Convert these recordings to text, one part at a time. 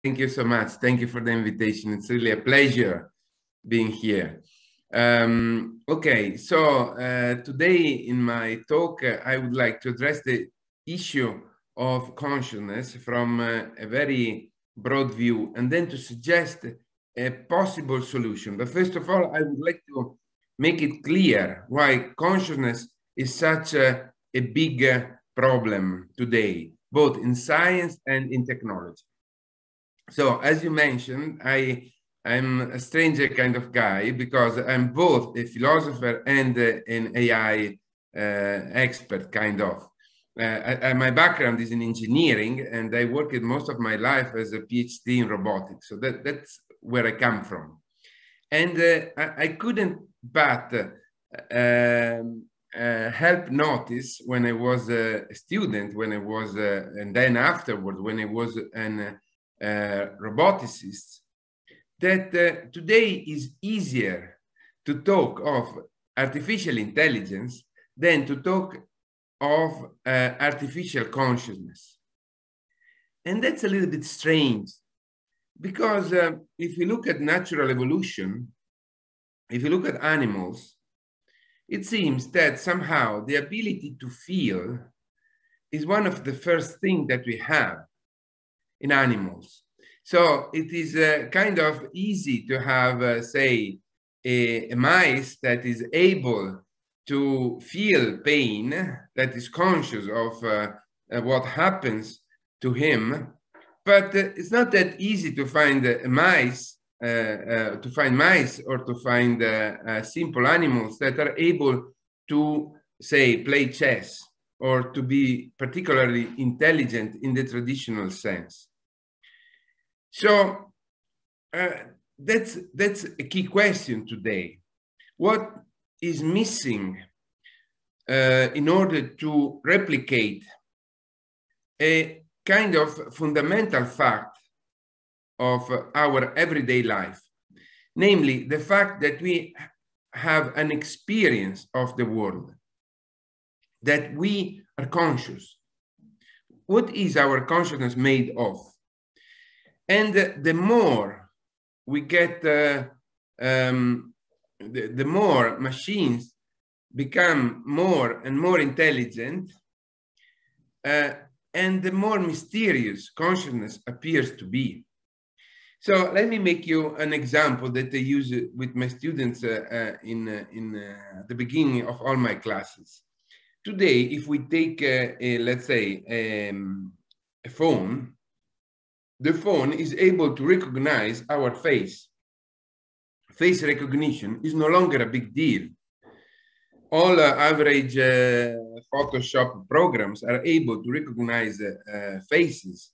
Thank you so much. Thank you for the invitation. It's really a pleasure being here. Okay, so today in my talk, I would like to address the issue of consciousness from a very broad view, and then to suggest a possible solution. But first of all, I would like to make it clear why consciousness is such a big problem today, both in science and in technology. So, as you mentioned, I'm a stranger kind of guy because I'm both a philosopher and an AI expert, kind of. My background is in engineering, and I worked most of my life as a PhD in robotics. So that's where I come from. And I couldn't but help notice when I was a student, and then afterwards, when I was an roboticist, that today is easier to talk of artificial intelligence than to talk of artificial consciousness. And that's a little bit strange, because if you look at natural evolution, if you look at animals, it seems that somehow the ability to feel is one of the first things that we have in animals. So it is kind of easy to have, say, a mice that is able to feel pain, that is conscious of what happens to him. But it's not that easy to find mice or to find simple animals that are able to, say, play chess or to be particularly intelligent in the traditional sense. So that's a key question today. What is missing in order to replicate a kind of fundamental fact of our everyday life, namely the fact that we have an experience of the world, that we are conscious. What is our consciousness made of? And the more we get, the more machines become more and more intelligent, and the more mysterious consciousness appears to be. So let me make you an example that I use with my students in the beginning of all my classes. Today, if we take, let's say, a phone, the phone is able to recognize our face. Face recognition is no longer a big deal. All average Photoshop programs are able to recognize faces.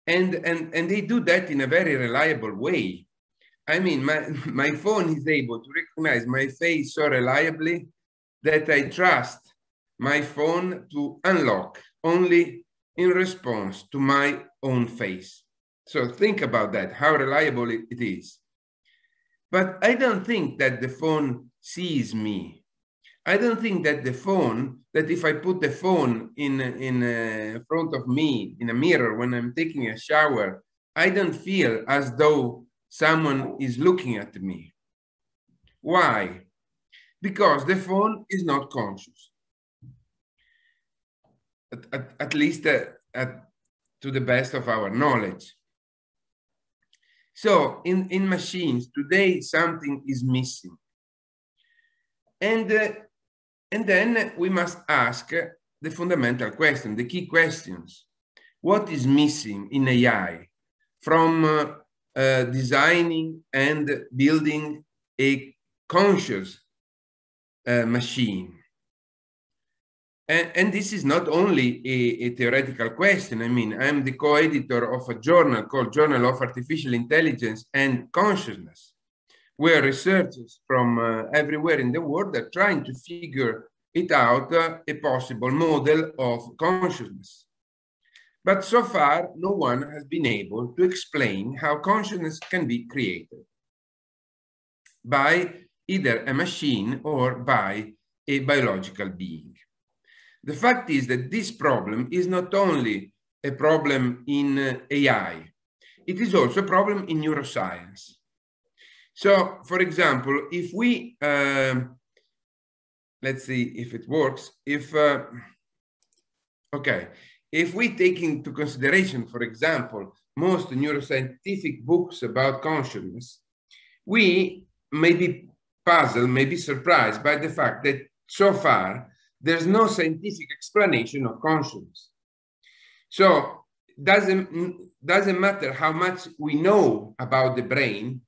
And they do that in a very reliable way. I mean, my phone is able to recognize my face so reliably that I trust my phone to unlock only in response to my own face. So think about that, how reliable it is. But I don't think that the phone sees me. I don't think that the phone, that if I put the phone in front of me in a mirror when I'm taking a shower, I don't feel as though someone is looking at me. Why? Because the phone is not conscious. At least to the best of our knowledge. So in machines today, something is missing. And then we must ask the fundamental question, the key questions. What is missing in AI from designing and building a conscious machine? And this is not only a theoretical question. I mean, I'm the co-editor of a journal called Journal of Artificial Intelligence and Consciousness, where researchers from everywhere in the world are trying to figure it out, a possible model of consciousness. But so far, no one has been able to explain how consciousness can be created by either a machine or by a biological being. The fact is that this problem is not only a problem in AI, it is also a problem in neuroscience. So, for example, if we, let's see if it works, if we take into consideration, for example, most neuroscientific books about consciousness, we may be puzzled, may be surprised by the fact that so far there's no scientific explanation of consciousness. So doesn't matter how much we know about the brain,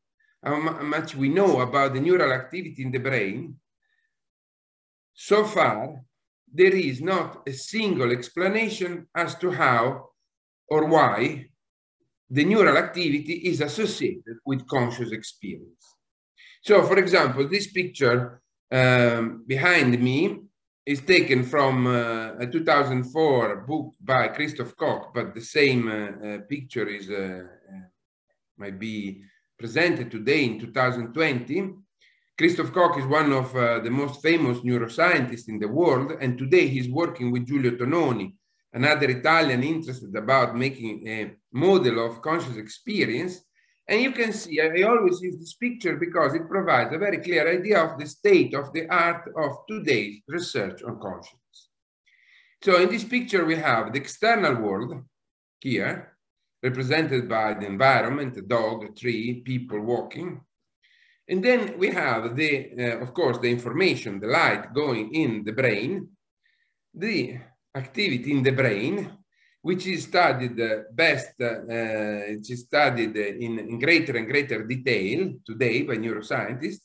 how much we know about the neural activity in the brain, so far there is not a single explanation as to how or why the neural activity is associated with conscious experience. So, for example, this picture behind me is taken from a 2004 book by Christoph Koch, but the same picture is might be presented today in 2020. Christoph Koch is one of the most famous neuroscientists in the world, and today he's working with Giulio Tononi, another Italian interested about making a model of conscious experience. And you can see, I always use this picture because it provides a very clear idea of the state of the art of today's research on consciousness. So in this picture, we have the external world here, represented by the environment, a dog, a tree, people walking. And then we have the, of course, the information, the light going in the brain, the activity in the brain, which is studied it is studied in greater and greater detail today by neuroscientists.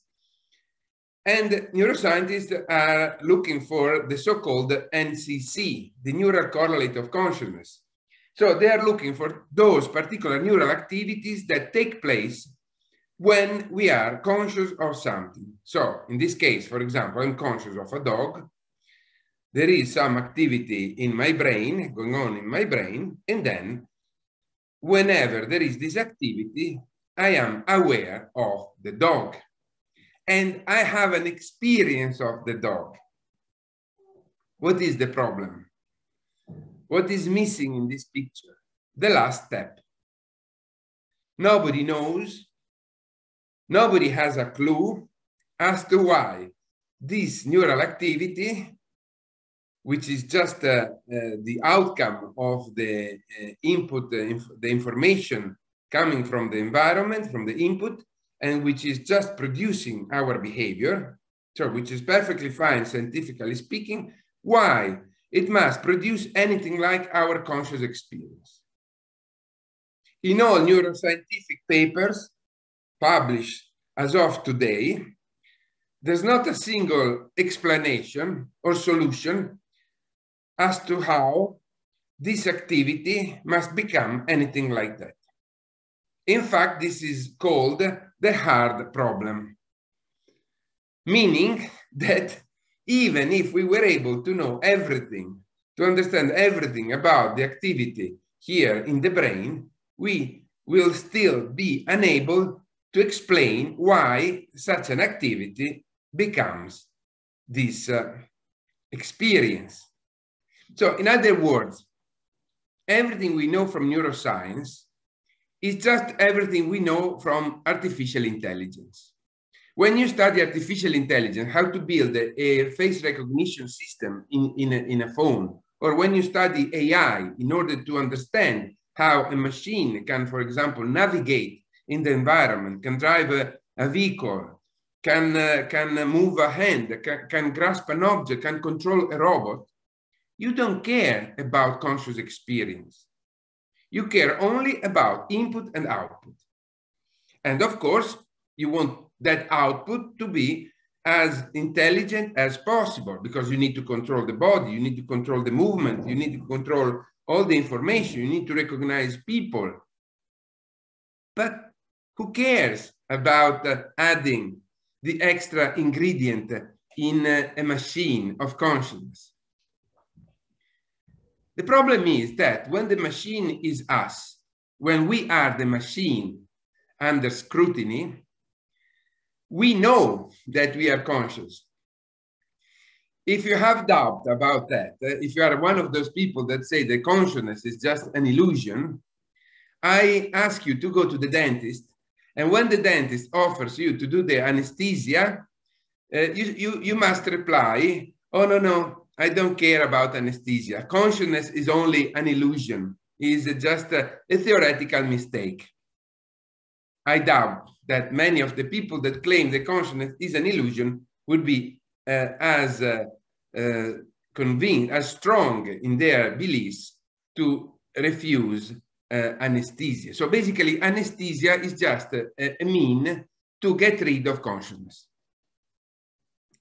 And neuroscientists are looking for the so-called NCC, the neural correlate of consciousness. So they are looking for those particular neural activities that take place when we are conscious of something. So in this case, for example, I'm conscious of a dog. There is some activity in my brain, going on in my brain, and then whenever there is this activity, I am aware of the dog. And I have an experience of the dog. What is the problem? What is missing in this picture? The last step. Nobody knows. Nobody has a clue as to why this neural activity, which is just the outcome of the input, the information coming from the environment, from the input, and which is just producing our behavior, so which is perfectly fine scientifically speaking, why it must produce anything like our conscious experience. In all neuroscientific papers published as of today, there's not a single explanation or solution as to how this activity must become anything like that. In fact, this is called the hard problem, meaning that even if we were able to know everything, to understand everything about the activity here in the brain, we will still be unable to explain why such an activity becomes this experience. So in other words, everything we know from neuroscience is just everything we know from artificial intelligence. When you study artificial intelligence, how to build a face recognition system in a phone, or when you study AI in order to understand how a machine can, for example, navigate in the environment, can drive a vehicle, can move a hand, can grasp an object, can control a robot, you don't care about conscious experience. You care only about input and output. And of course, you want that output to be as intelligent as possible, because you need to control the body, you need to control the movement, you need to control all the information, you need to recognize people. But who cares about adding the extra ingredient in a machine of consciousness? The problem is that when the machine is us, when we are the machine under scrutiny, we know that we are conscious. If you have doubt about that, if you are one of those people that say the consciousness is just an illusion, I ask you to go to the dentist, and when the dentist offers you to do the anesthesia, you must reply, oh, no, I don't care about anesthesia. Consciousness is only an illusion, is just a theoretical mistake. I doubt that many of the people that claim the consciousness is an illusion would be as convinced, as strong in their beliefs to refuse anesthesia. So basically, anesthesia is just a mean to get rid of consciousness.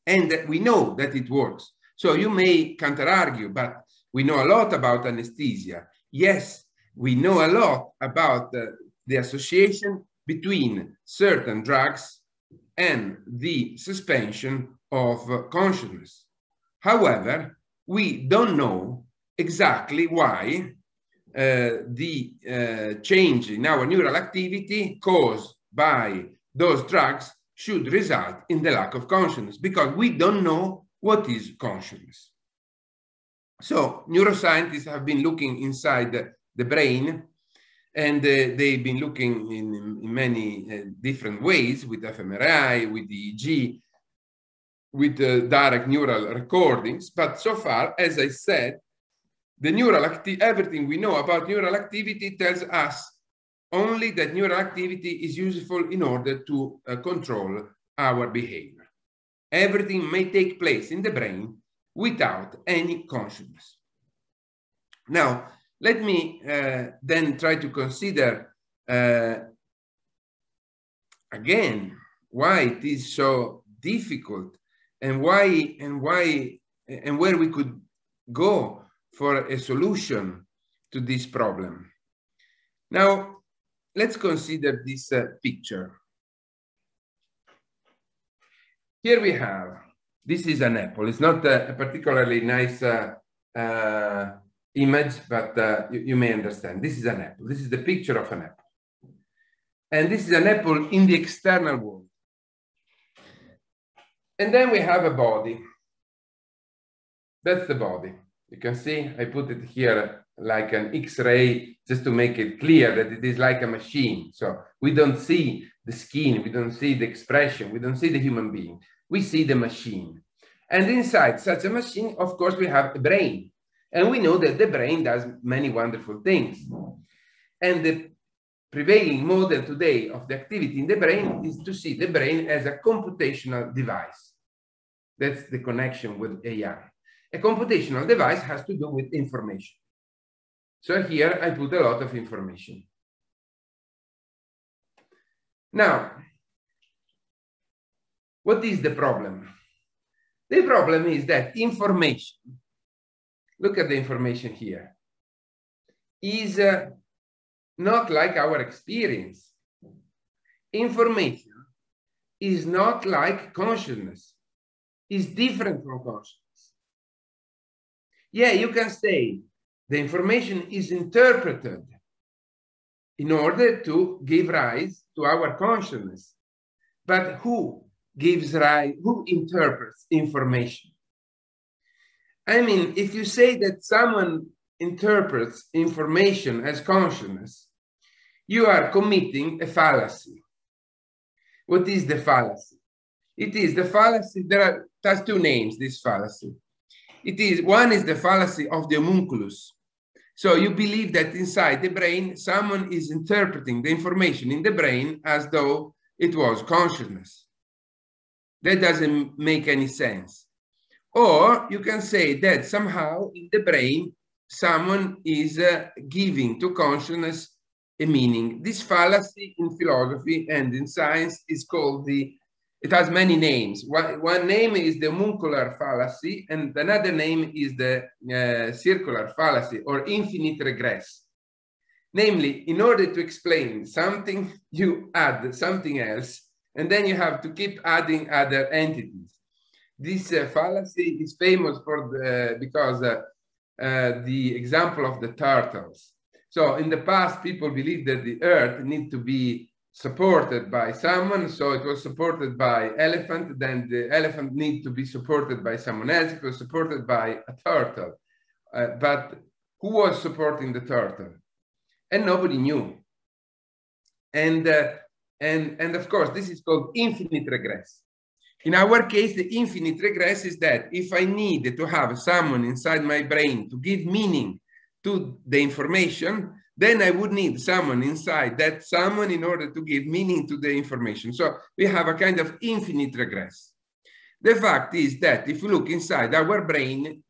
And we know that it works. So you may counter-argue, but we know a lot about anesthesia. Yes, we know a lot about the association between certain drugs and the suspension of consciousness. However, we don't know exactly why the change in our neural activity caused by those drugs should result in the lack of consciousness, because we don't know what is consciousness. So neuroscientists have been looking inside the brain, and they've been looking in many different ways, with fMRI, with EEG, with direct neural recordings. But so far, as I said, the neural everything we know about neural activity tells us only that neural activity is useful in order to control our behavior. Everything may take place in the brain without any consciousness. Now, let me then try to consider again why it is so difficult, and where we could go for a solution to this problem. Now, let's consider this picture. Here we have, this is an apple. It's not a particularly nice image, but you may understand. This is an apple. This is the picture of an apple. And this is an apple in the external world. And then we have a body. That's the body. You can see I put it here like an X-ray just to make it clear that it is like a machine. So we don't see the skin, we don't see the expression, we don't see the human being. We see the machine. And inside such a machine, of course, we have a brain. And we know that the brain does many wonderful things. And the prevailing model today of the activity in the brain is to see the brain as a computational device. That's the connection with AI. A computational device has to do with information. So here I put a lot of information. Now, what is the problem? The problem is that information, look at the information here, is not like our experience. Information is not like consciousness. It's different from consciousness. Yeah, you can say the information is interpreted in order to give rise to our consciousness. But who gives rise, who interprets information? I mean, if you say that someone interprets information as consciousness, you are committing a fallacy. What is the fallacy? It is the fallacy, it has two names, this fallacy. One is the fallacy of the homunculus. So you believe that inside the brain, someone is interpreting the information in the brain as though it was consciousness. That doesn't make any sense. Or you can say that somehow in the brain, someone is giving to consciousness a meaning. This fallacy in philosophy and in science is called it has many names. One name is the homuncular fallacy, and another name is the circular fallacy or infinite regress. Namely, in order to explain something, you add something else, and then you have to keep adding other entities. This fallacy is famous because the example of the turtles. So in the past, people believed that the earth needs to be supported by someone, so it was supported by elephant, then the elephant needs to be supported by someone else, it was supported by a turtle. But who was supporting the turtle? And nobody knew. And of course, this is called infinite regress. In our case, the infinite regress is that if I need to have someone inside my brain to give meaning to the information, then I would need someone inside that someone in order to give meaning to the information. So we have a kind of infinite regress. The fact is that if you look inside our brain,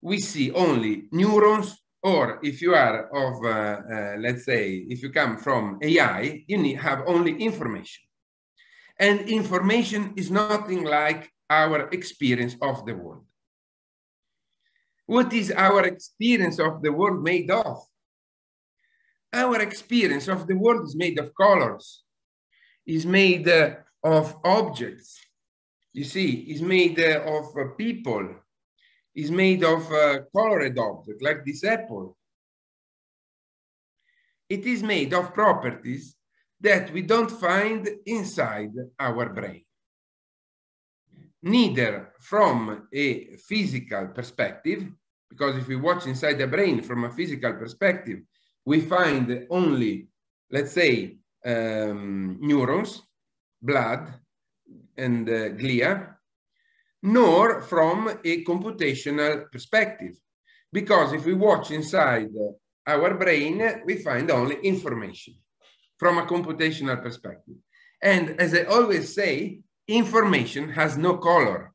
we see only neurons, or if you are of, let's say, if you come from AI, you have only information. And information is nothing like our experience of the world. What is our experience of the world made of? Our experience of the world is made of colors, is made of objects, you see, is made of people, is made of colored objects like this apple. It is made of properties that we don't find inside our brain. Neither from a physical perspective, because if we watch inside the brain from a physical perspective, we find only, let's say, neurons, blood, and glia, nor from a computational perspective. Because if we watch inside our brain, we find only information from a computational perspective. And as I always say, information has no color.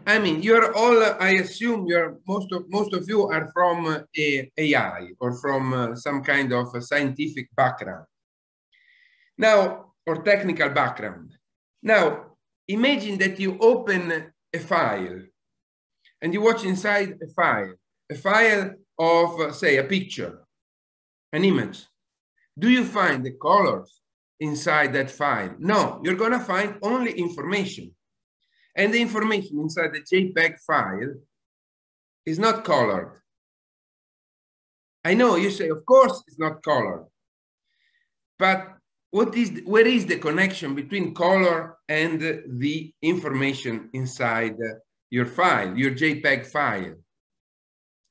I mean, you're all, I assume most of you are from AI or from some kind of a scientific background. Now, or technical background. Now, imagine that you open a file and you watch inside a file of, say, a picture, an image. Do you find the colors inside that file? No, you're going to find only information. And the information inside the JPEG file is not colored. I know you say, of course, it's not colored. But where is the connection between color and the information inside your file, your JPEG file?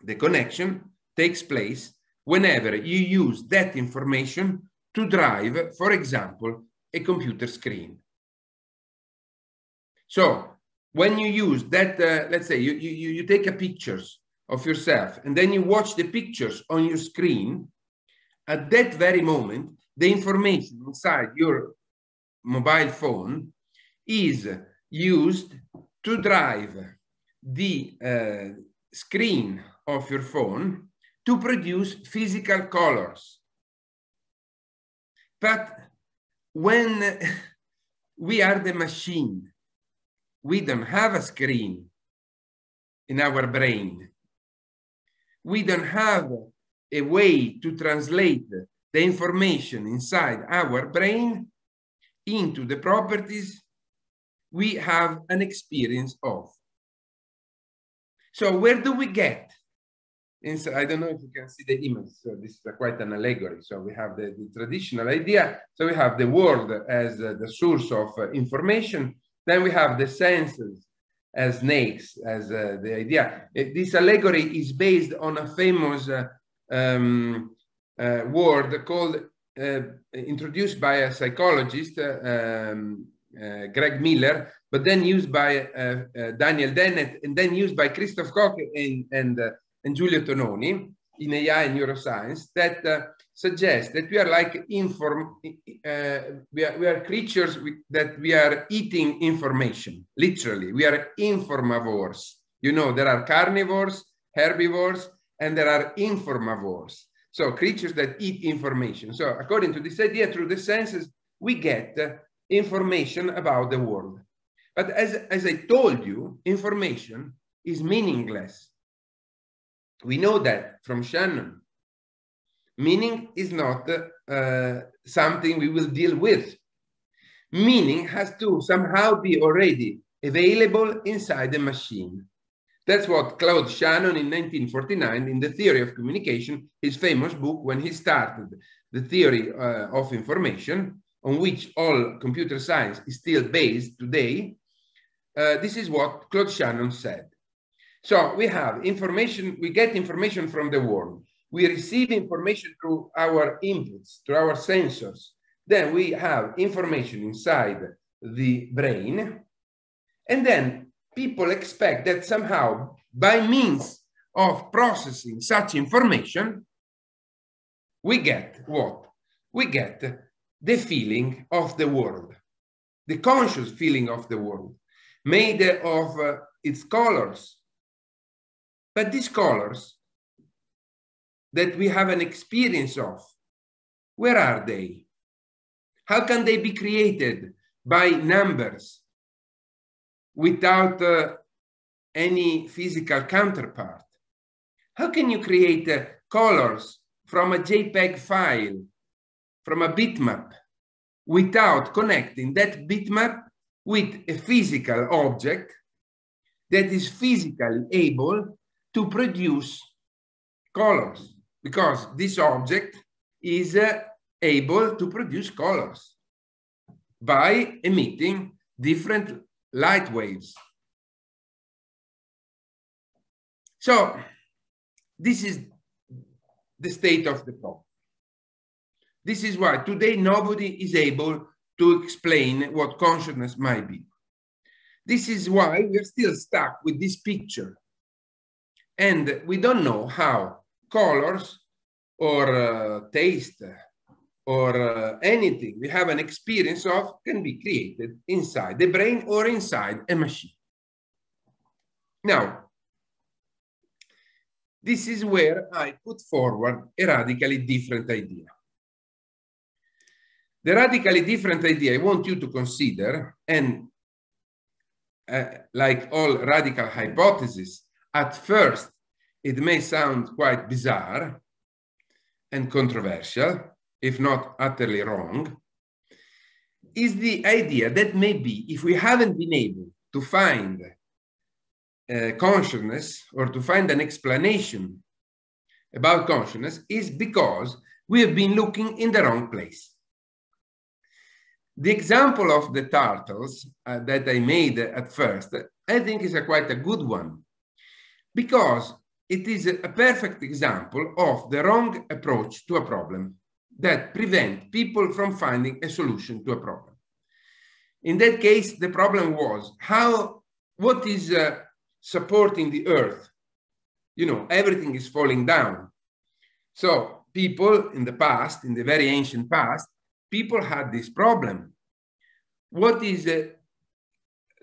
The connection takes place whenever you use that information to drive, for example, a computer screen. So when you use that, let's say you take a pictures of yourself and then you watch the pictures on your screen, at that very moment, the information inside your mobile phone is used to drive the screen of your phone to produce physical colors. But when we are the machine, we don't have a screen in our brain. We don't have a way to translate the information inside our brain into the properties we have an experience of. So where do we get? Inside, I don't know if you can see the image. So this is quite an allegory. So we have the traditional idea. So we have the world as the source of information. Then we have the senses as snakes, as the idea. This allegory is based on a famous word called, introduced by a psychologist, Greg Miller, but then used by Daniel Dennett, and then used by Christoph Koch and Giulio Tononi in AI and neuroscience, that suggests that we are like we are creatures that we are eating information. Literally, we are informavores. You know, there are carnivores, herbivores, and there are informavores. So creatures that eat information. So according to this idea, through the senses, we get information about the world. But as I told you, information is meaningless. We know that from Shannon. Meaning is not something we will deal with. Meaning has to somehow be already available inside the machine. That's what Claude Shannon in 1949, in The Theory of Communication, his famous book, when he started the theory of information, on which all computer science is still based today, this is what Claude Shannon said. So we have information, we get information from the world. We receive information through our inputs, through our sensors. Then we have information inside the brain. And then people expect that somehow, by means of processing such information, we get what? We get the feeling of the world, the conscious feeling of the world, made of its colors. But these colors that we have an experience of, where are they? How can they be created by numbers without any physical counterpart? How can you create colors from a JPEG file, from a bitmap, without connecting that bitmap with a physical object that is physically able to produce colors? Because this object is able to produce colors by emitting different light waves. So this is the state of the problem. This is why today nobody is able to explain what consciousness might be. This is why we're still stuck with this picture. And we don't know how colors or taste or anything we have an experience of can be created inside the brain or inside a machine. Now, this is where I put forward a radically different idea. The radically different idea I want you to consider, and like all radical hypotheses, at first it may sound quite bizarre and controversial, if not utterly wrong, is the idea that maybe if we haven't been able to find consciousness or to find an explanation about consciousness is because we have been looking in the wrong place. The example of the turtles that I made at first, I think is quite a good one, because it is a perfect example of the wrong approach to a problem that prevent people from finding a solution to a problem. In that case, the problem was what is supporting the earth? You know, everything is falling down. So people in the past, in the very ancient past, people had this problem. What is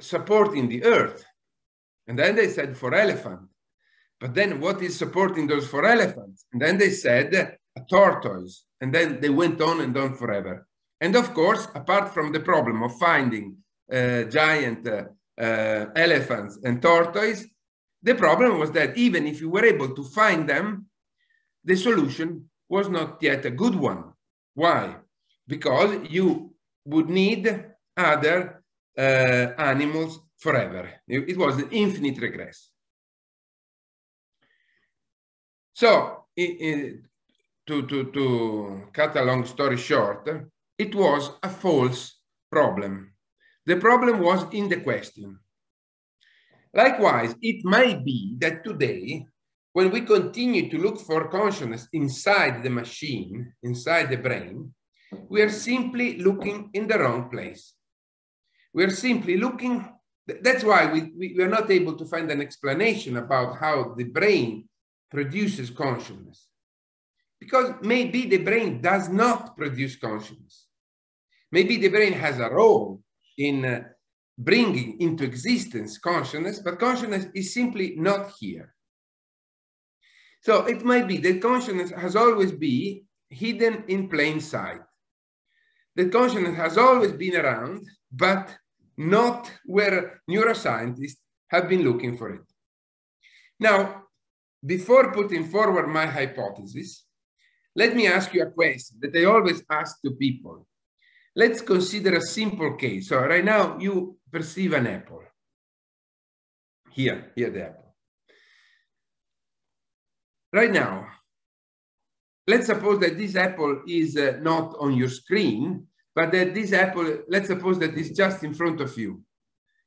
supporting the earth? And then they said for elephant. But then what is supporting those four elephants? And then they said a tortoise. And then they went on and on forever. And of course, apart from the problem of finding giant elephants and tortoise, the problem was that even if you were able to find them, the solution was not yet a good one. Why? Because you would need other animals forever. It was an infinite regress. So, to cut a long story short, it was a false problem. The problem was in the question. Likewise, it might be that today, when we continue to look for consciousness inside the machine, inside the brain, we are simply looking in the wrong place. We are simply looking, that's why we are not able to find an explanation about how the brain produces consciousness. Because maybe the brain does not produce consciousness. Maybe the brain has a role in bringing into existence consciousness, but consciousness is simply not here. So it might be that consciousness has always been hidden in plain sight. That consciousness has always been around, but not where neuroscientists have been looking for it. Now, before putting forward my hypothesis, let me ask you a question that I always ask to people. Let's consider a simple case. So right now you perceive an apple. Here the apple. Right now, let's suppose that this apple is not on your screen, but that this apple, let's suppose that it's just in front of you.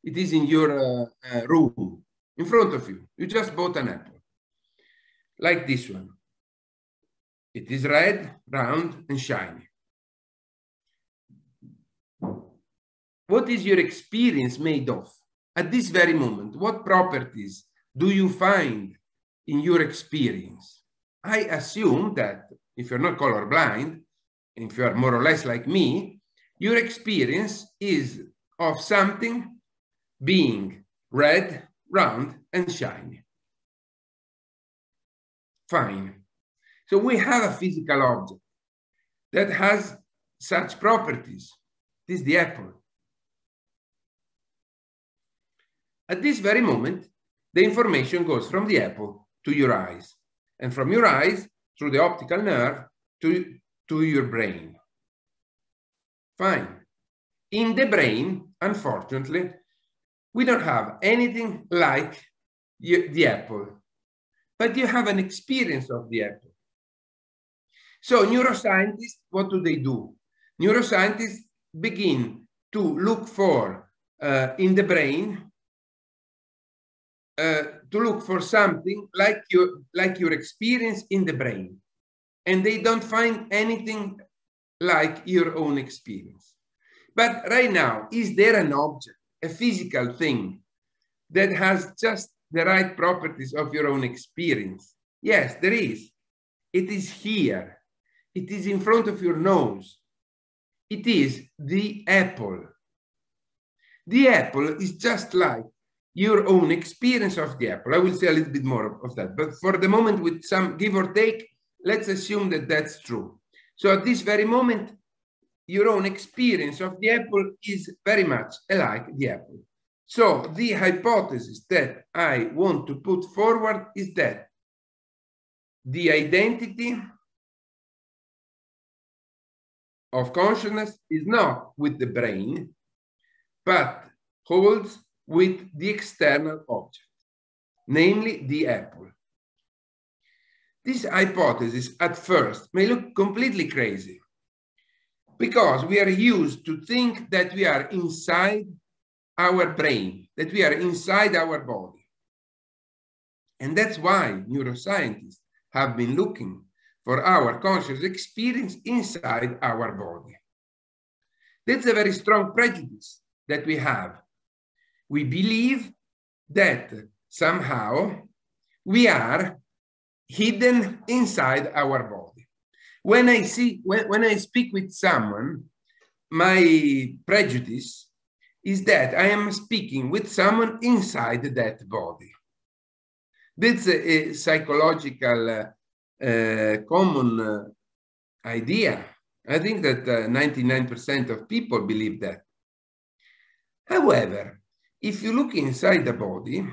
It is in your room, in front of you. You just bought an apple, like this one. It is red, round, and shiny. What is your experience made of? At this very moment, what properties do you find in your experience? I assume that if you're not colorblind, if you're more or less like me, your experience is of something being red, round, and shiny. Fine. So we have a physical object that has such properties. This is the apple. At this very moment, the information goes from the apple to your eyes, and from your eyes through the optical nerve to your brain. Fine. In the brain, unfortunately, we don't have anything like the apple, but you have an experience of the apple. So neuroscientists, what do? Neuroscientists begin to look for, in the brain, to look for something like your experience in the brain. And they don't find anything like your own experience. But right now, is there an object, a physical thing that has just the right properties of your own experience? Yes, there is. It is here. It is in front of your nose. It is the apple. The apple is just like your own experience of the apple. I will say a little bit more of that. But for the moment, with some give or take, let's assume that that's true. So at this very moment, your own experience of the apple is very much alike the apple. So the hypothesis that I want to put forward is that the identity of consciousness is not with the brain, but holds with the external object, namely the apple. This hypothesis at first may look completely crazy because we are used to think that we are inside our brain, that we are inside our body. And that's why neuroscientists have been looking for our conscious experience inside our body. That's a very strong prejudice that we have. We believe that somehow we are hidden inside our body. When I speak with someone, my prejudice is that I am speaking with someone inside that body. That's a psychological common idea. I think that 99% of people believe that. However, if you look inside the body,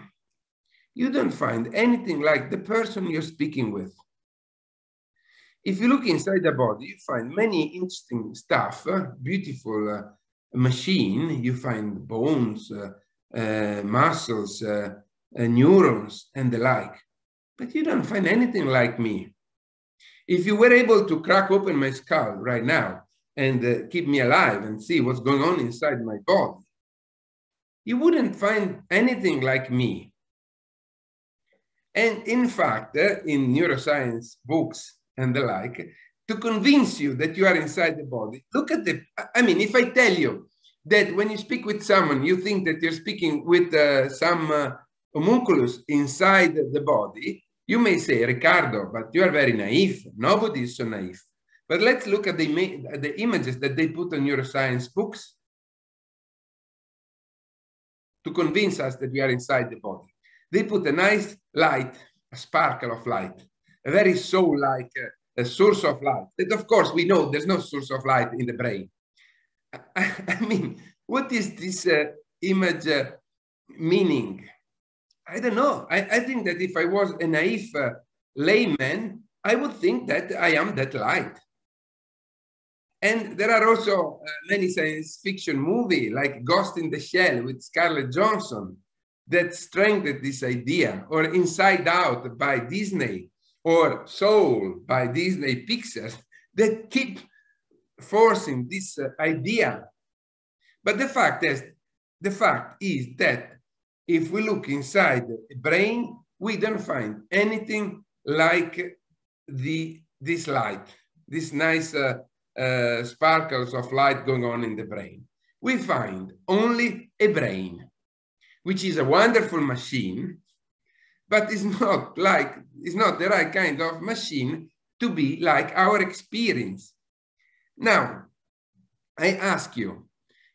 you don't find anything like the person you're speaking with. If you look inside the body, you find many interesting stuff, beautiful machine. You find bones, muscles, neurons, and the like. But you don't find anything like me. If you were able to crack open my skull right now and keep me alive and see what's going on inside my body, you wouldn't find anything like me. And in fact, in neuroscience books and the like, to convince you that you are inside the body, look at if I tell you that when you speak with someone, you think that you're speaking with some homunculus inside the body, you may say, Riccardo, but you are very naive. Nobody is so naive. But let's look at the images that they put on neuroscience books to convince us that we are inside the body. They put a nice light, a sparkle of light, a very soul-like a source of light. That, of course, we know there's no source of light in the brain. I mean, what is this image meaning? I don't know. I think that if I was a naive layman, I would think that I am that light. And there are also many science fiction movies like Ghost in the Shell with Scarlett Johansson that strengthen this idea, or Inside Out by Disney, or Soul by Disney Pixar, that keep forcing this idea. But the fact is that if we look inside the brain, we don't find anything like the this light, this nice sparkles of light going on in the brain. We find only a brain, which is a wonderful machine, but it's not the right kind of machine to be like our experience. Now, I ask you,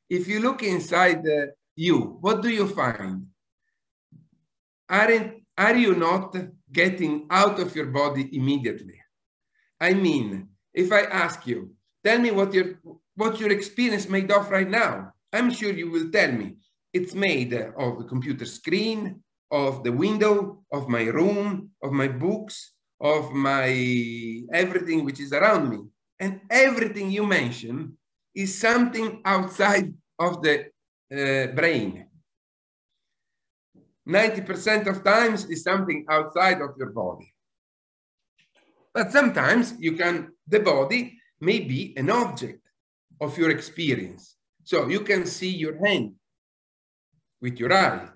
if you look inside you, what do you find? Are you not getting out of your body immediately? I mean, if I ask you, tell me what your experience is made of right now, I'm sure you will tell me it's made of the computer screen, of the window, of my room, of my books, of my everything which is around me. And everything you mention is something outside of the brain. 90% of times is something outside of your body. But sometimes the body may be an object of your experience. So you can see your hand with your eye.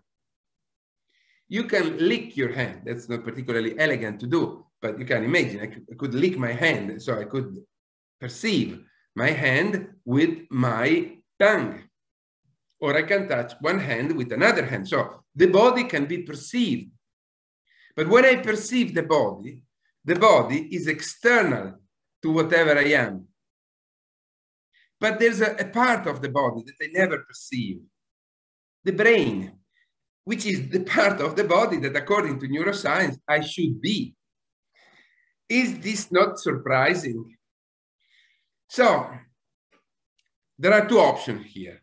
You can lick your hand. That's not particularly elegant to do, but you can imagine I could lick my hand, so I could perceive my hand with my tongue. Or I can touch one hand with another hand. So the body can be perceived. But when I perceive the body is external to whatever I am. But there's a part of the body that I never perceive. The brain, which is the part of the body that, according to neuroscience, I should be. Is this not surprising? So, there are two options here.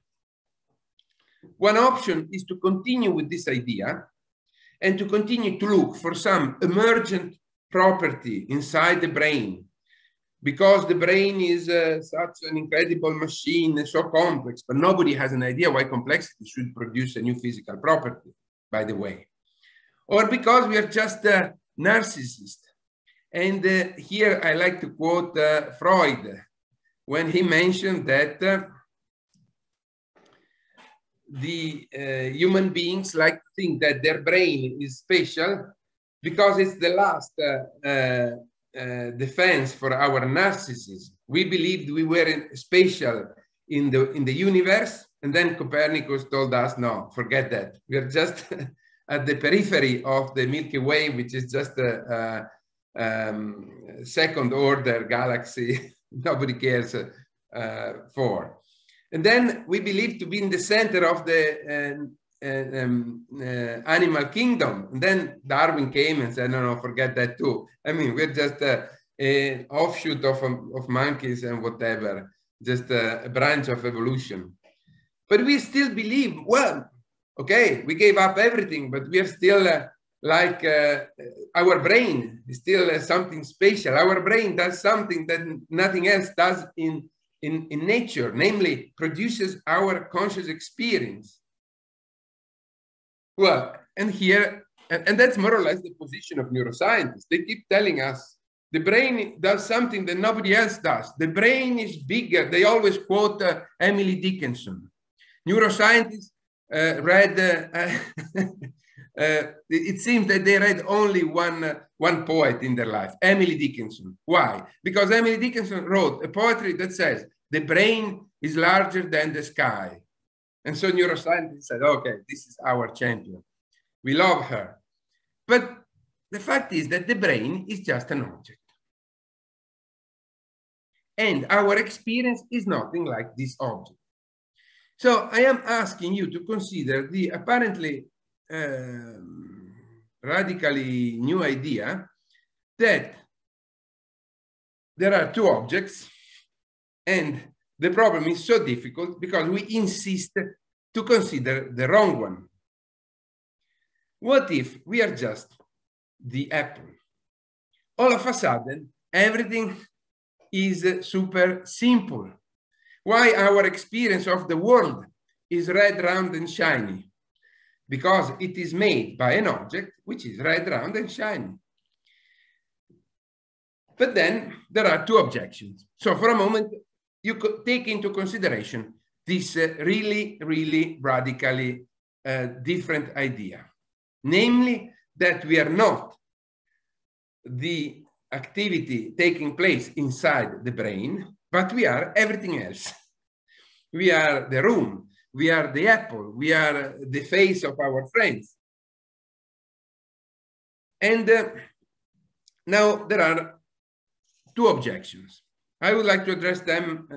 One option is to continue with this idea and to continue to look for some emergent property inside the brain, because the brain is such an incredible machine, so complex, but nobody has an idea why complexity should produce a new physical property, by the way. Or because we are just narcissists. And here I like to quote Freud, when he mentioned that the human beings like to think that their brain is special because it's the last defense for our narcissism. We believed we were special in the universe, and then Copernicus told us, no, forget that. We are just at the periphery of the Milky Way, which is just a second order galaxy nobody cares for. And then we believe to be in the center of the animal kingdom. And then Darwin came and said, no, forget that too. I mean, we're just an offshoot of monkeys and whatever, just a branch of evolution. But we still believe, well, okay, we gave up everything, but we are still like our brain is still something special. Our brain does something that nothing else does in nature, namely produces our conscious experience. Well, and here, and that's more or less the position of neuroscientists. They keep telling us the brain does something that nobody else does. The brain is bigger. They always quote Emily Dickinson. Neuroscientists read, it seems that they read only one poet in their life, Emily Dickinson. Why? Because Emily Dickinson wrote a poetry that says, the brain is larger than the sky. And so neuroscientists said, okay, this is our champion. We love her. But the fact is that the brain is just an object. And our experience is nothing like this object. So I am asking you to consider the apparently radically new idea that there are two objects, and the problem is so difficult because we insist to consider the wrong one. What if we are just the apple? All of a sudden, everything is super simple. Why our experience of the world is red, round, and shiny? Because it is made by an object which is red, round, and shiny. But then there are two objections. So for a moment, you could take into consideration this really, really radically different idea. Namely, that we are not the activity taking place inside the brain, but we are everything else. We are the room, we are the apple, we are the face of our friends. And now there are two objections. I would like to address them.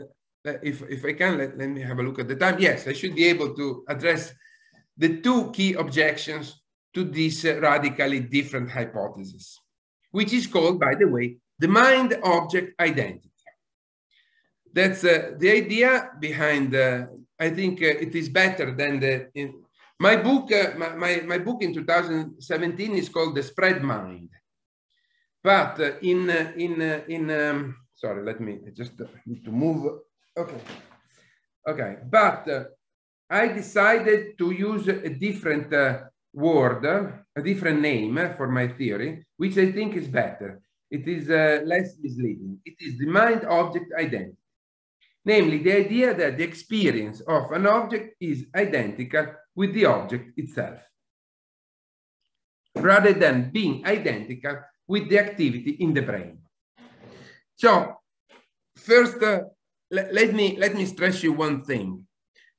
If I can, let me have a look at the time. Yes, I should be able to address the two key objections to this radically different hypothesis, which is called, by the way, the mind-object identity. That's the idea behind, I think it is better than my book, my book in 2017 is called The Spread Mind. But sorry, let me just need to move. Okay. But I decided to use a different word, a different name for my theory, which I think is better. It is less misleading. It is the mind-object identity. Namely, the idea that the experience of an object is identical with the object itself, rather than being identical with the activity in the brain. So, first, let me stress you one thing.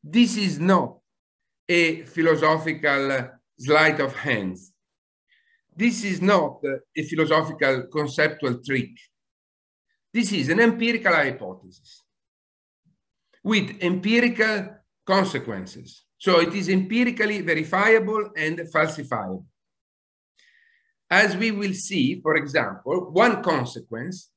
This is not a philosophical sleight of hands. This is not a philosophical conceptual trick. This is an empirical hypothesis with empirical consequences. So it is empirically verifiable and falsifiable. As we will see, for example, one consequence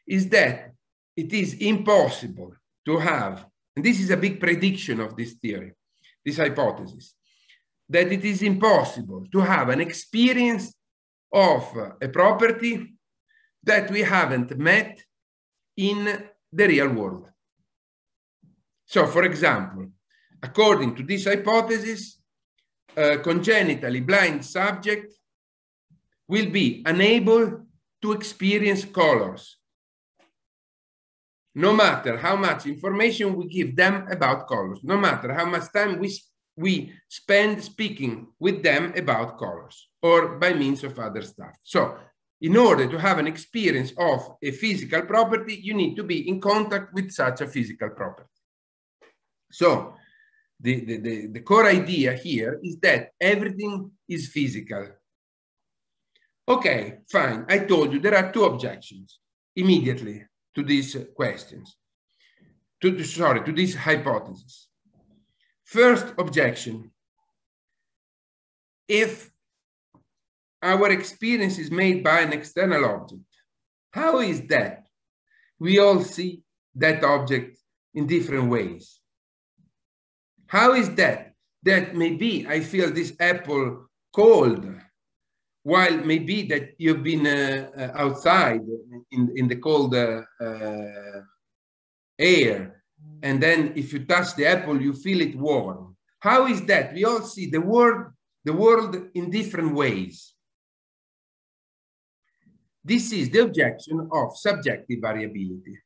is that it is impossible to have, and this is a big prediction of this theory, this hypothesis, that it is impossible to have an experience of a property that we haven't met in the real world. So, for example, according to this hypothesis, a congenitally blind subject will be unable to experience colors, no matter how much information we give them about colors, no matter how much time we spend speaking with them about colors or by means of other stuff. So, in order to have an experience of a physical property, you need to be in contact with such a physical property. So, the core idea here is that everything is physical. Okay, fine. I told you there are two objections immediately to these questions, to this hypothesis. First objection: if our experience is made by an external object, how is that we all see that object in different ways? How is that maybe I feel this apple cold, while maybe that you've been outside in the cold air, and then if you touch the apple, you feel it warm? How is that? We all see the world in different ways. This is the objection of subjective variability.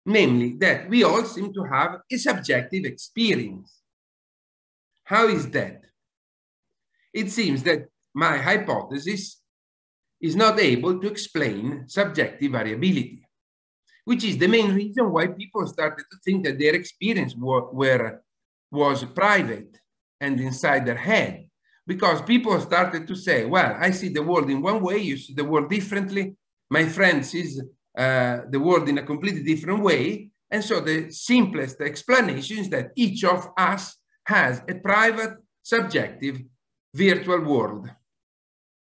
Namely, that we all seem to have a subjective experience. How is that? It seems that my hypothesis is not able to explain subjective variability, which is the main reason why people started to think that their experience was private and inside their head. Because people started to say, well, I see the world in one way, you see the world differently, my friend sees the world in a completely different way. And so the simplest explanation is that each of us has a private, subjective, virtual world.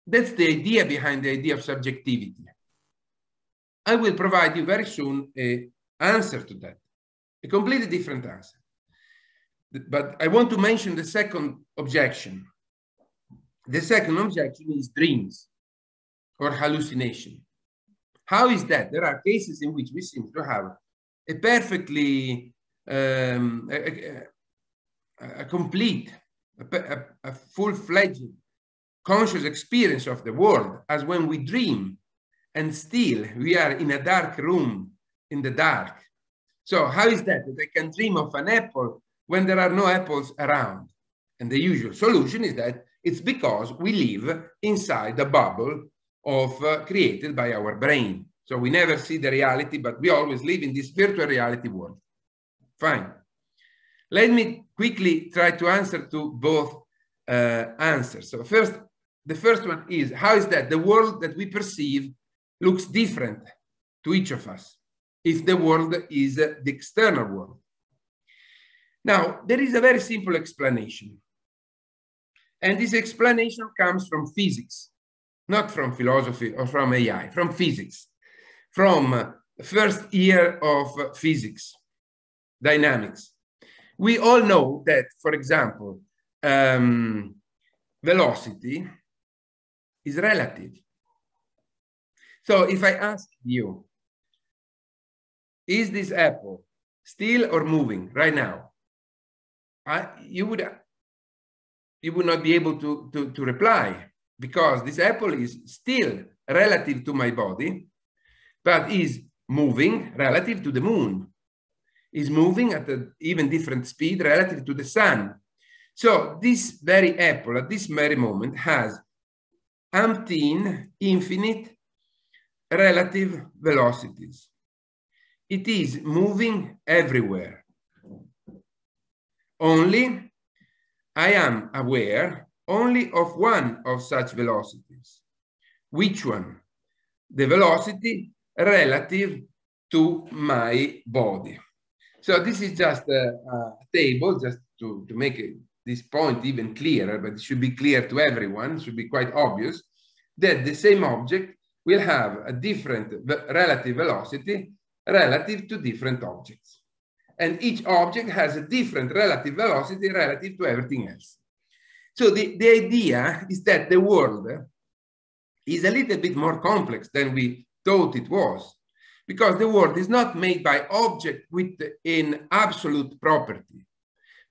That's the idea behind the idea of subjectivity. I will provide you very soon an answer to that, a completely different answer. But I want to mention the second objection. The second objection is dreams or hallucination. How is that? There are cases in which we seem to have a perfectly a complete, a full-fledged conscious experience of the world, as when we dream, and still we are in a dark room in the dark. So how is that I can dream of an apple when there are no apples around? And the usual solution is that it's because we live inside a bubble created by our brain. So we never see the reality, but we always live in this virtual reality world. Fine. Let me quickly try to answer to both answers. So first, the first one is, how is that the world that we perceive looks different to each of us if the world is the external world? Now, there is a very simple explanation. And this explanation comes from physics, not from philosophy or from AI, from physics, from the first year of physics, dynamics. We all know that, for example, velocity is relative. So if I ask you, is this apple still or moving right now? You would not be able to reply, because this apple is still relative to my body, but is moving relative to the moon, is moving at an even different speed relative to the sun. So this very apple at this very moment has umpteen infinite relative velocities. It is moving everywhere. Only I am aware only of one of such velocities. Which one? The velocity relative to my body. So this is just a table, just to make this point even clearer, but it should be clear to everyone, it should be quite obvious, that the same object will have a different relative velocity relative to different objects. And each object has a different relative velocity relative to everything else. So the idea is that the world is a little bit more complex than we thought it was, because the world is not made by object with an absolute property,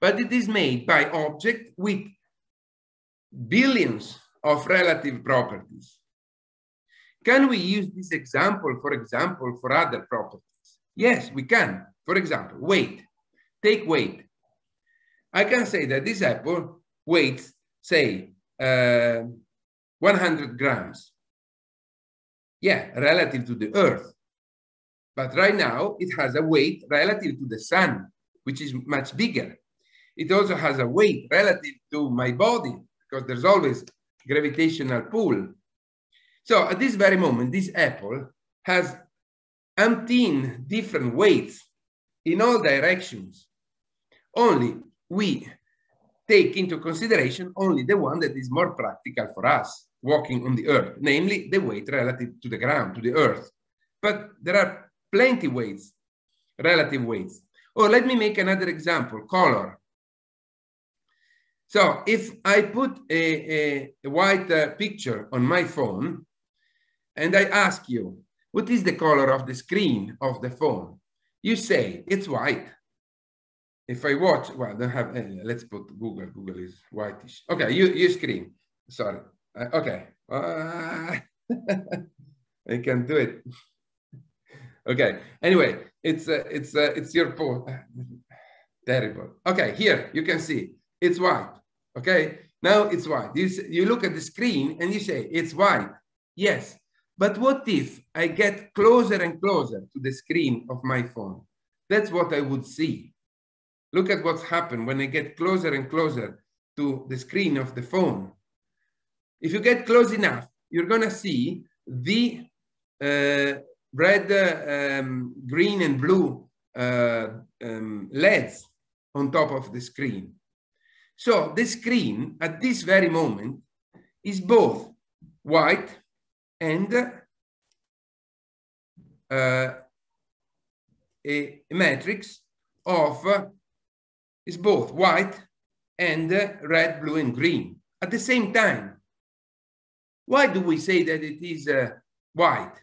but it is made by object with billions of relative properties. Can we use this example, for other properties? Yes, we can. For example, weight. Take weight. I can say that this apple weighs, say, 100 grams. Yeah, relative to the earth. But right now, it has a weight relative to the sun, which is much bigger. It also has a weight relative to my body, because there's always gravitational pull. So at this very moment, this apple has umpteen different weights in all directions. Only we take into consideration only the one that is more practical for us walking on the earth, namely the weight relative to the ground, to the earth. But there are plenty weights, relative weights. Or let me make another example, color. So if I put a white picture on my phone and I ask you, what is the color of the screen of the phone? You say, it's white. If I watch, well, I don't have, let's put Google. Google is whitish. Okay, you screen. Sorry. Okay. I can do it. Okay. Anyway, it's your phone. Terrible. Okay, here you can see it's white. Okay, now it's white. You look at the screen and you say it's white. Yes. But what if I get closer and closer to the screen of my phone? That's what I would see. Look at what's happened when I get closer and closer to the screen of the phone. If you get close enough, you're going to see the red, green, and blue LEDs on top of the screen. So the screen at this very moment is both white and a matrix of is both white and red, blue, and green at the same time. Why do we say that it is white?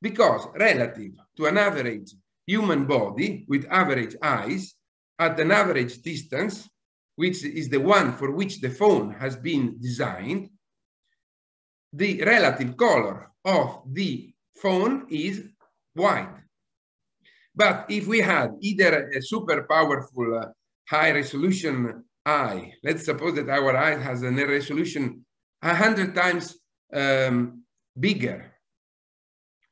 Because relative to an average human body with average eyes at an average distance, which is the one for which the phone has been designed, the relative color of the phone is white. But if we had either a super powerful high resolution eye, let's suppose that our eye has a resolution 100 times bigger,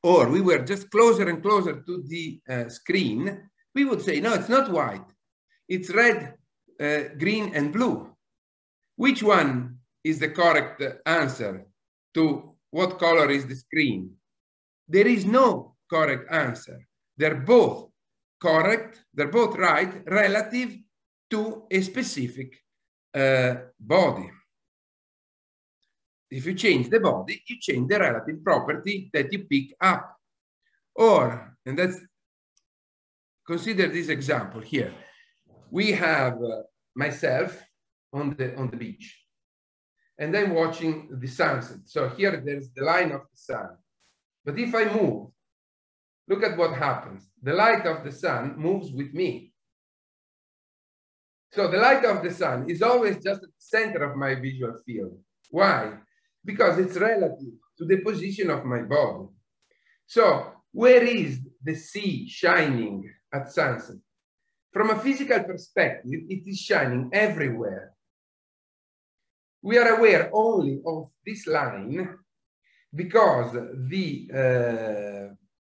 or we were just closer and closer to the screen, we would say, no, it's not white. It's red, green, and blue. Which one is the correct answer to what color is the screen? There is no correct answer. They're both correct, they're both right relative to a specific body. If you change the body, you change the relative property that you pick up. Or, and that's, consider this example here. We have myself on the beach, and I'm watching the sunset. So here there's the line of the sun. But if I move, look at what happens. The light of the sun moves with me. So the light of the sun is always just at the center of my visual field. Why? Because it's relative to the position of my body. So where is the sea shining at sunset? From a physical perspective, it is shining everywhere. We are aware only of this line because the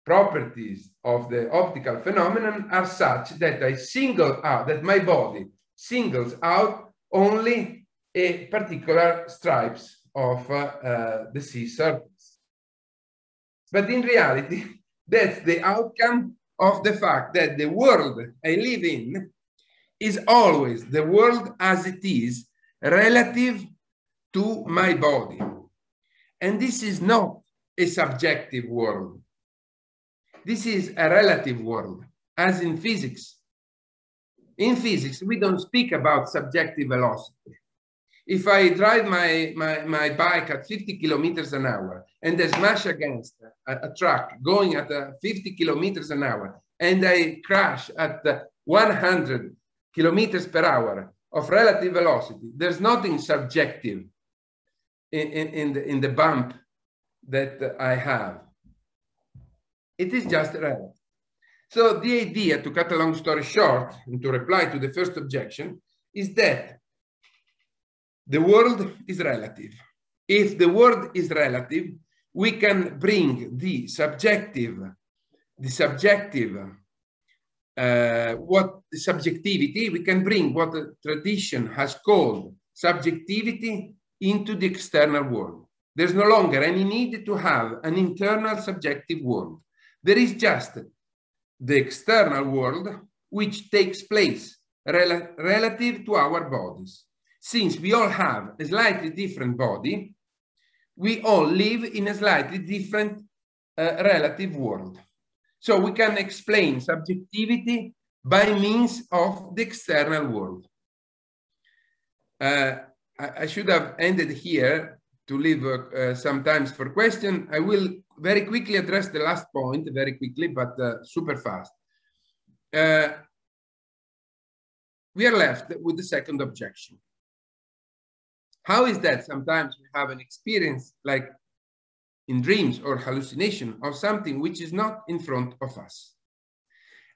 properties of the optical phenomenon are such that I single out, that my body singles out only a particular stripes of the sea surface. But in reality, that's the outcome of the fact that the world I live in is always the world as it is relative to my body. And this is not a subjective world. This is a relative world, as in physics. In physics, we don't speak about subjective velocity. If I drive my bike at 50 kilometers an hour and I smash against a truck going at 50 kilometers an hour and I crash at 100 kilometers per hour of relative velocity, there's nothing subjective in the bump that I have. It is just relative. So the idea, to cut a long story short and to reply to the first objection, is that the world is relative. If the world is relative, we can bring the subjectivity, we can bring what the tradition has called subjectivity into the external world. There's no longer any need to have an internal subjective world. There is just the external world which takes place relative to our bodies. Since we all have a slightly different body, we all live in a slightly different relative world. So we can explain subjectivity by means of the external world. I should have ended here to leave some time for questions. I will very quickly address the last point, very quickly, but super fast. We are left with the second objection. How is that sometimes we have an experience like in dreams or hallucination of something which is not in front of us?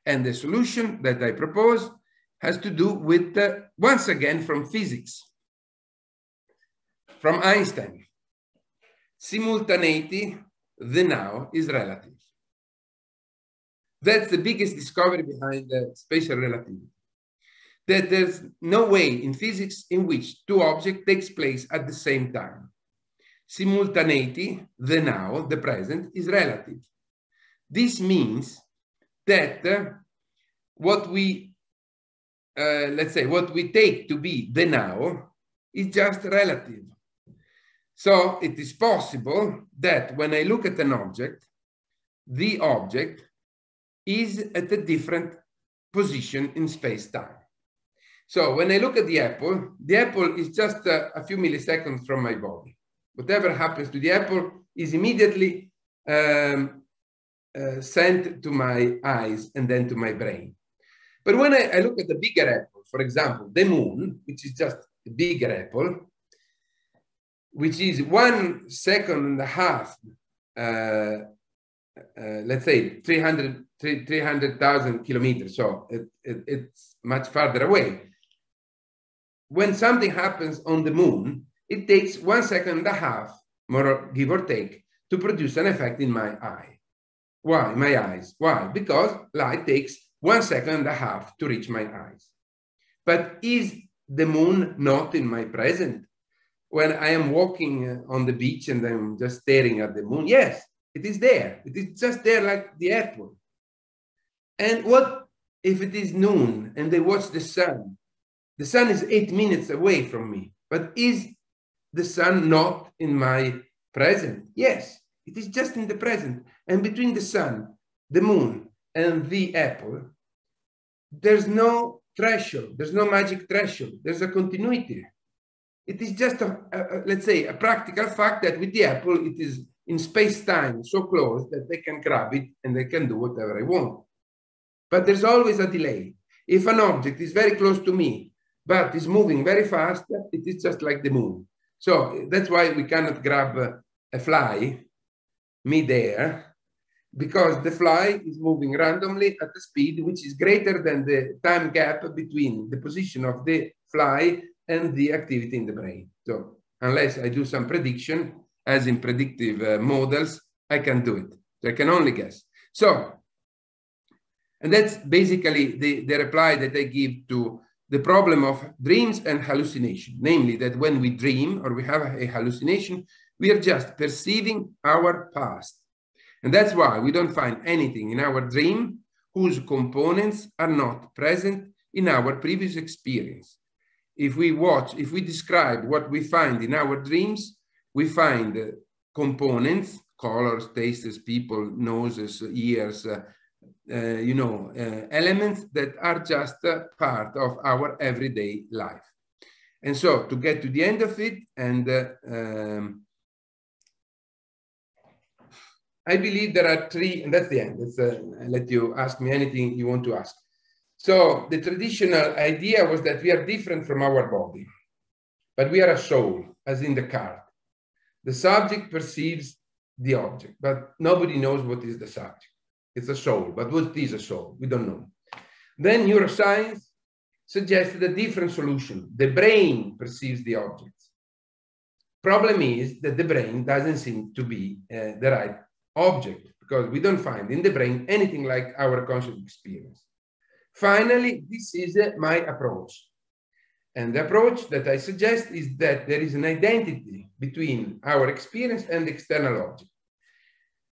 And the solution that I propose has to do with, once again, from physics, from Einstein. Simultaneity, the now, is relative. That's the biggest discovery behind spatial relativity. That there's no way in physics in which two objects takes place at the same time. Simultaneity, the now, the present, is relative. This means that what we, let's say, what we take to be the now is just relative. So it is possible that when I look at an object, the object is at a different position in space-time. So when I look at the apple is just a few milliseconds from my body. Whatever happens to the apple is immediately sent to my eyes and then to my brain. But when I look at the bigger apple, for example, the moon, which is just a bigger apple, which is 1.5 seconds, let's say 300,000 kilometers, so it's much farther away. When something happens on the moon, it takes 1.5 seconds, more give or take, to produce an effect in my eye. Why? My eyes. Why? Because light takes 1.5 seconds to reach my eyes. But is the moon not in my present? When I am walking on the beach and I'm just staring at the moon, yes, it is there. It is just there like the apple. And what if it is noon and they watch the sun? The sun is 8 minutes away from me, but is the sun not in my present? Yes, it is just in the present. And between the sun, the moon, and the apple, there's no threshold. There's no magic threshold. There's a continuity. It is just, let's say, a practical fact that with the apple, it is in space-time so close that they can grab it and they can do whatever I want. But there's always a delay. If an object is very close to me, but is moving very fast, it is just like the moon. So that's why we cannot grab a fly mid-air, because the fly is moving randomly at a speed which is greater than the time gap between the position of the fly and the activity in the brain. So unless I do some prediction, as in predictive models, I can do it. So I can only guess. So, and that's basically the reply that I give to the problem of dreams and hallucination, namely that when we dream or we have a hallucination, we are just perceiving our past. And that's why we don't find anything in our dream whose components are not present in our previous experience. If we describe what we find in our dreams, we find components, colors, tastes, people, noses, ears, elements that are just part of our everyday life. And so to get to the end of it, and I believe there are three, and that's the end. I'll let you ask me anything you want to ask. So the traditional idea was that we are different from our body, but we are a soul, as in the card. The subject perceives the object, but nobody knows what is the subject. It's a soul, but what is a soul? We don't know. Then neuroscience suggested a different solution. The brain perceives the objects. Problem is that the brain doesn't seem to be the right object, because we don't find in the brain anything like our conscious experience. Finally, this is my approach. And the approach that I suggest is that there is an identity between our experience and the external object.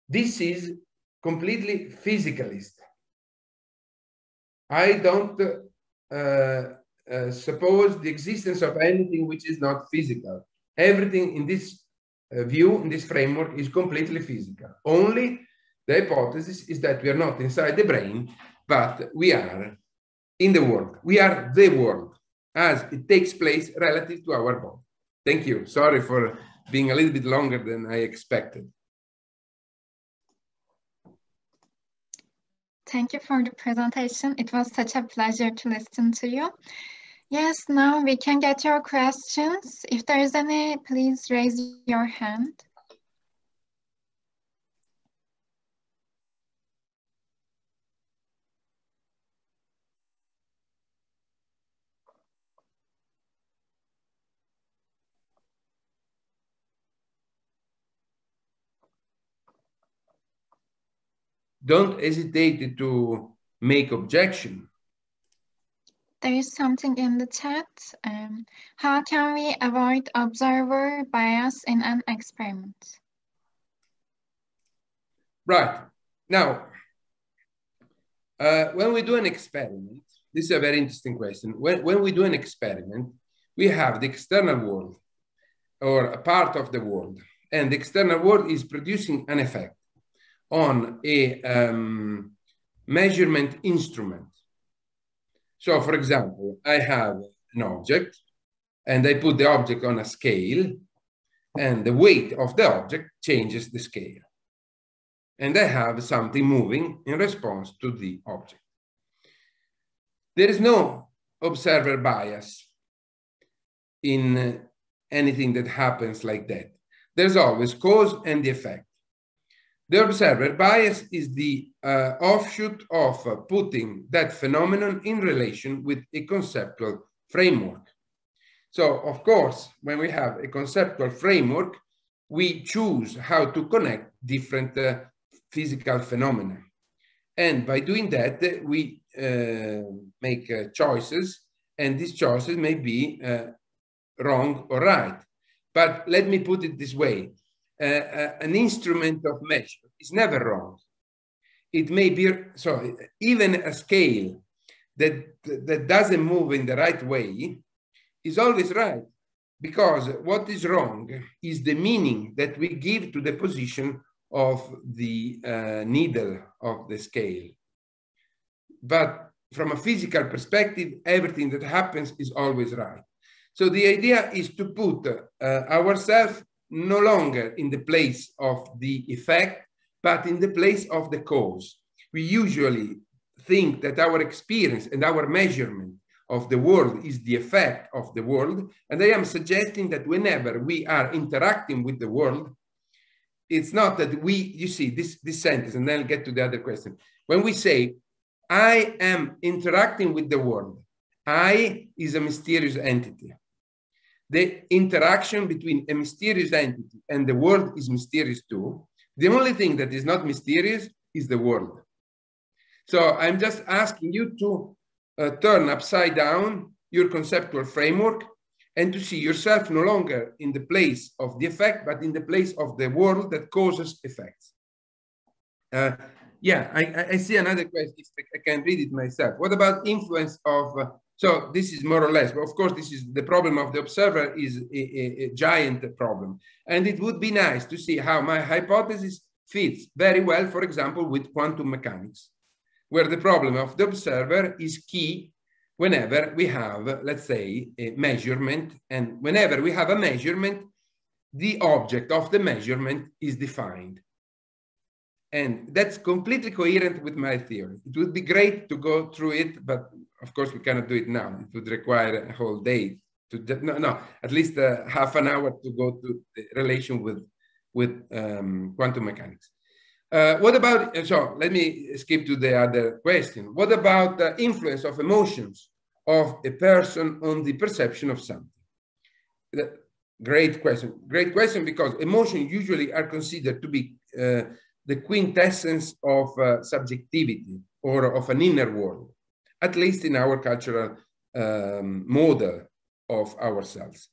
This is completely physicalist. I don't suppose the existence of anything which is not physical. Everything in this view, in this framework, is completely physical. Only the hypothesis is that we are not inside the brain, but we are in the world. We are the world as it takes place relative to our body. Thank you. Sorry for being a little bit longer than I expected. Thank you for the presentation. It was such a pleasure to listen to you. Yes, now we can get your questions. If there is any, please raise your hand. Don't hesitate to make objection. There is something in the chat. How can we avoid observer bias in an experiment? Right. Now, when we do an experiment, this is a very interesting question. When we do an experiment, we have the external world or a part of the world, and the external world is producing an effect on a measurement instrument. So, for example, I have an object, and I put the object on a scale, and the weight of the object changes the scale. And I have something moving in response to the object. There is no observer bias in anything that happens like that. There's always cause and the effect. The observer bias is the offshoot of putting that phenomenon in relation with a conceptual framework. So, of course, when we have a conceptual framework, we choose how to connect different physical phenomena. And by doing that, we make choices, and these choices may be wrong or right. But let me put it this way. An instrument of measure is never wrong. It may be, so even a scale that doesn't move in the right way is always right, because what is wrong is the meaning that we give to the position of the needle of the scale. But from a physical perspective, everything that happens is always right. So the idea is to put ourselves no longer in the place of the effect, but in the place of the cause. We usually think that our experience and our measurement of the world is the effect of the world. And I am suggesting that whenever we are interacting with the world, it's not that we, you see, this sentence, and then I'll get to the other question. When we say, I am interacting with the world, I is a mysterious entity. The interaction between a mysterious entity and the world is mysterious too. The only thing that is not mysterious is the world. So I'm just asking you to turn upside down your conceptual framework and to see yourself no longer in the place of the effect, but in the place of the world that causes effects. Yeah, I see another question. I can read it myself. What about influence of, so this is more or less, but of course, this is the problem of the observer is a giant problem. And it would be nice to see how my hypothesis fits very well, for example, with quantum mechanics, where the problem of the observer is key whenever we have, let's say, a measurement. And whenever we have a measurement, the object of the measurement is defined. And that's completely coherent with my theory. It would be great to go through it, but of course we cannot do it now. It would require a whole day to, no, at least half an hour to go to the relation with quantum mechanics. What about, so let me skip to the other question. What about the influence of emotions of a person on the perception of something? Great question, because emotions usually are considered to be the quintessence of subjectivity or of an inner world, at least in our cultural model of ourselves.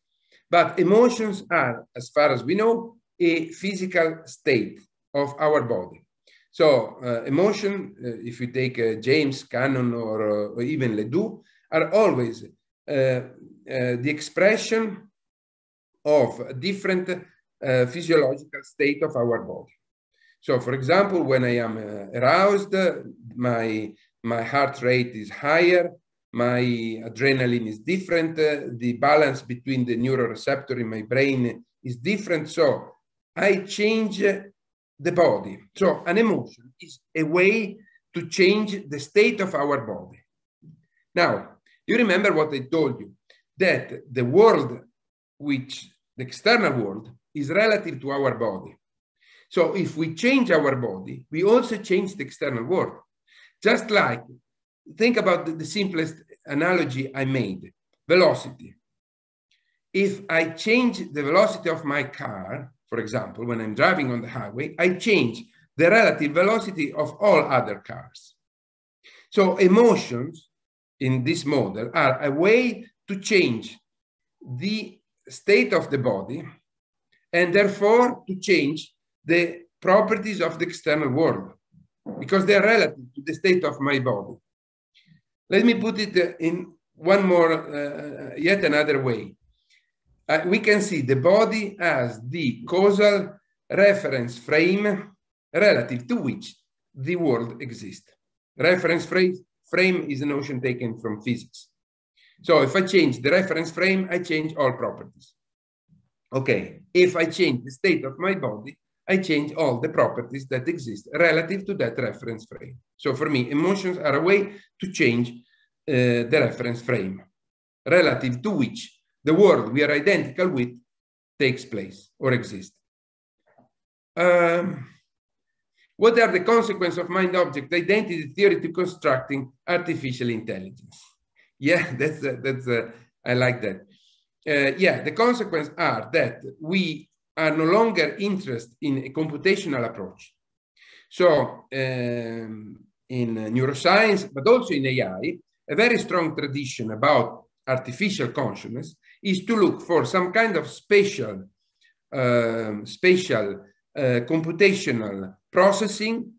But emotions are, as far as we know, a physical state of our body. So emotion, if you take James Cannon or even Ledoux, are always the expression of a different physiological state of our body. So, for example, when I am aroused, my heart rate is higher, my adrenaline is different, the balance between the neuroreceptor in my brain is different. So I change the body. So an emotion is a way to change the state of our body. Now, you remember what I told you, that the world, which the external world, is relative to our body. So if we change our body, we also change the external world. Just like, think about the simplest analogy I made, velocity. If I change the velocity of my car, for example, when I'm driving on the highway, I change the relative velocity of all other cars. So emotions in this model are a way to change the state of the body and therefore to change the properties of the external world because they are relative to the state of my body. Let me put it in one more, yet another way. We can see the body as the causal reference frame relative to which the world exists. Reference frame is a notion taken from physics. So if I change the reference frame, I change all properties. Okay, if I change the state of my body, I change all the properties that exist relative to that reference frame. So for me, emotions are a way to change the reference frame relative to which the world we are identical with takes place or exists. What are the consequences of mind-object identity theory to constructing artificial intelligence? Yeah, I like that. Yeah, the consequences are that we are no longer interested in a computational approach. So in neuroscience, but also in AI, a very strong tradition about artificial consciousness is to look for some kind of spatial computational processing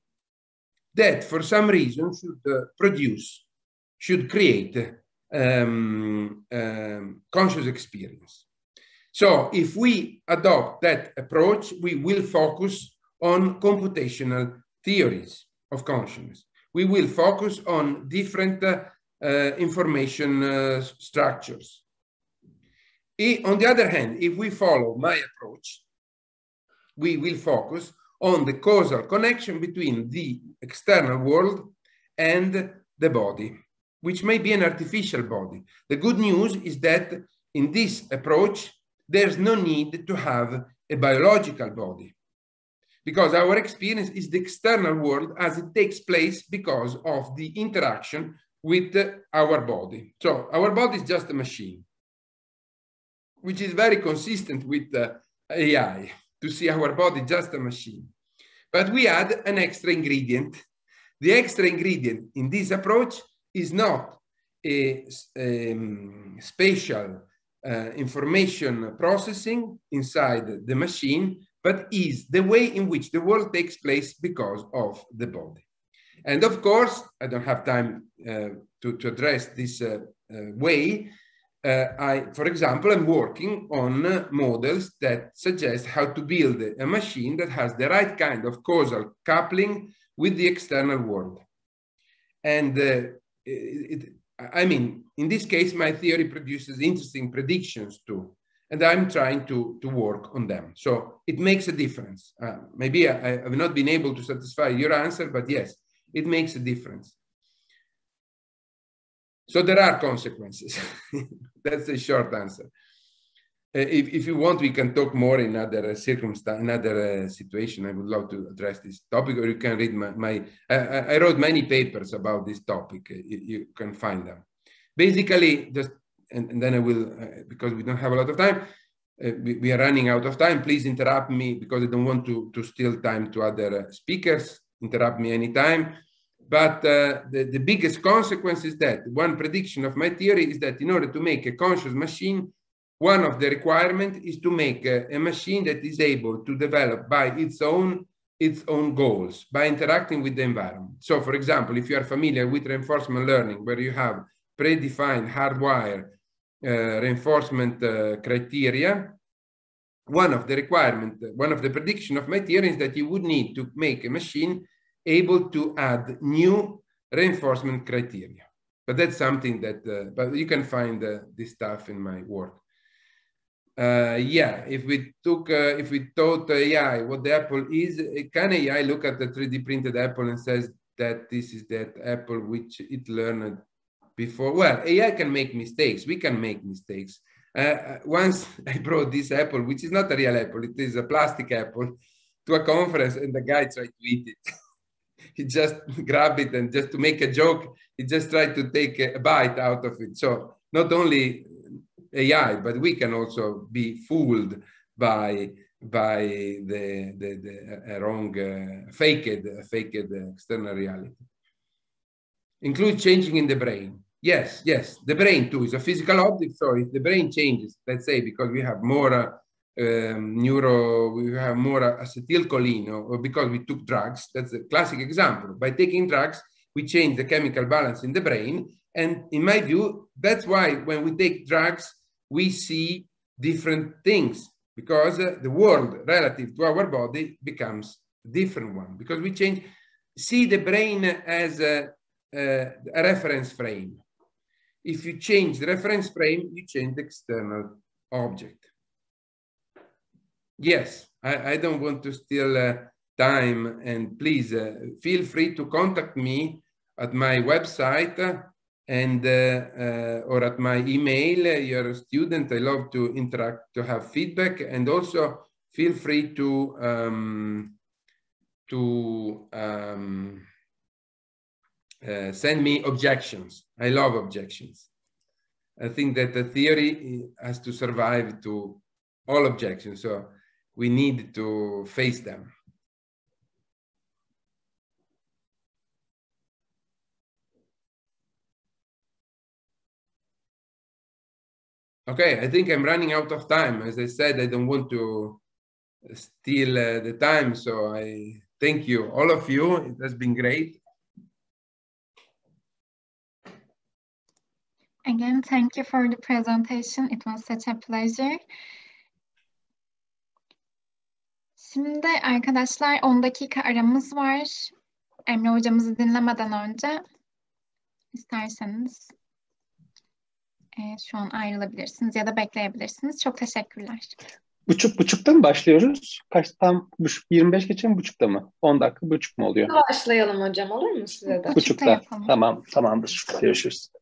that for some reason should create conscious experience. So if we adopt that approach, we will focus on computational theories of consciousness. We will focus on different information structures. On the other hand, if we follow my approach, we will focus on the causal connection between the external world and the body, which may be an artificial body. The good news is that in this approach, there's no need to have a biological body, because our experience is the external world as it takes place because of the interaction with our body. So our body is just a machine, which is very consistent with AI, to see our body just a machine. But we add an extra ingredient. The extra ingredient in this approach is not a spatial information processing inside the machine, but is the way in which the world takes place because of the body. And of course, I don't have time to address this way. For example, I'm working on models that suggest how to build a machine that has the right kind of causal coupling with the external world. And I mean, in this case, my theory produces interesting predictions too, and I'm trying to work on them. So it makes a difference. Maybe I have not been able to satisfy your answer, but yes, it makes a difference. So there are consequences. That's a short answer. If you want, we can talk more in other circumstances, in other situation. I would love to address this topic, or you can read I wrote many papers about this topic. You can find them. Basically, just, and then I will, because we don't have a lot of time, we are running out of time. Please interrupt me, because I don't want to steal time to other speakers. Interrupt me anytime. But the biggest consequence is that one prediction of my theory is that in order to make a conscious machine, one of the requirements is to make a machine that is able to develop by its own goals, by interacting with the environment. So, for example, if you are familiar with reinforcement learning, where you have predefined hardwired reinforcement criteria, one of the prediction of my theory is that you would need to make a machine able to add new reinforcement criteria. But that's something that, but you can find this stuff in my work. Yeah, if we taught AI what the apple is, can AI look at the 3D printed apple and says that this is that apple which it learned before? Well, AI can make mistakes. We can make mistakes. Once I brought this apple, which is not a real apple, it is a plastic apple, to a conference, and the guy tried to eat it. He just grabbed it, and just to make a joke, he just tried to take a bite out of it. So not only AI, but we can also be fooled by the wrong, faked external reality. Include changing in the brain. Yes, the brain too is a physical object. So if the brain changes, let's say because we have more we have more acetylcholine, or because we took drugs, that's a classic example. By taking drugs, we change the chemical balance in the brain. And in my view, that's why when we take drugs, we see different things, because the world relative to our body becomes a different one, because we see the brain as a reference frame. If you change the reference frame, you change the external object. Yes, I don't want to steal time, and please feel free to contact me at my website and or at my email. You're a student. I love to interact, to have feedback, and also feel free to send me objections. I love objections. I think that the theory has to survive to all objections. So we need to face them. Okay, I think I'm running out of time. As I said, I don't want to steal the time, so I thank you, all of you. It has been great. Again, thank you for the presentation. It was such a pleasure. Şimdi arkadaşlar 10 dakika aramız var. Emre hocamızı dinlemeden önce isterseniz şu an ayrılabilirsiniz ya da bekleyebilirsiniz. Çok teşekkürler. Buçukta mı başlıyoruz? Tam 25 geçe mi buçukta mı? 10 dakika buçuk mu oluyor? Başlayalım hocam, olur mu size de? Buçukta. Tamamdır. Görüşürüz.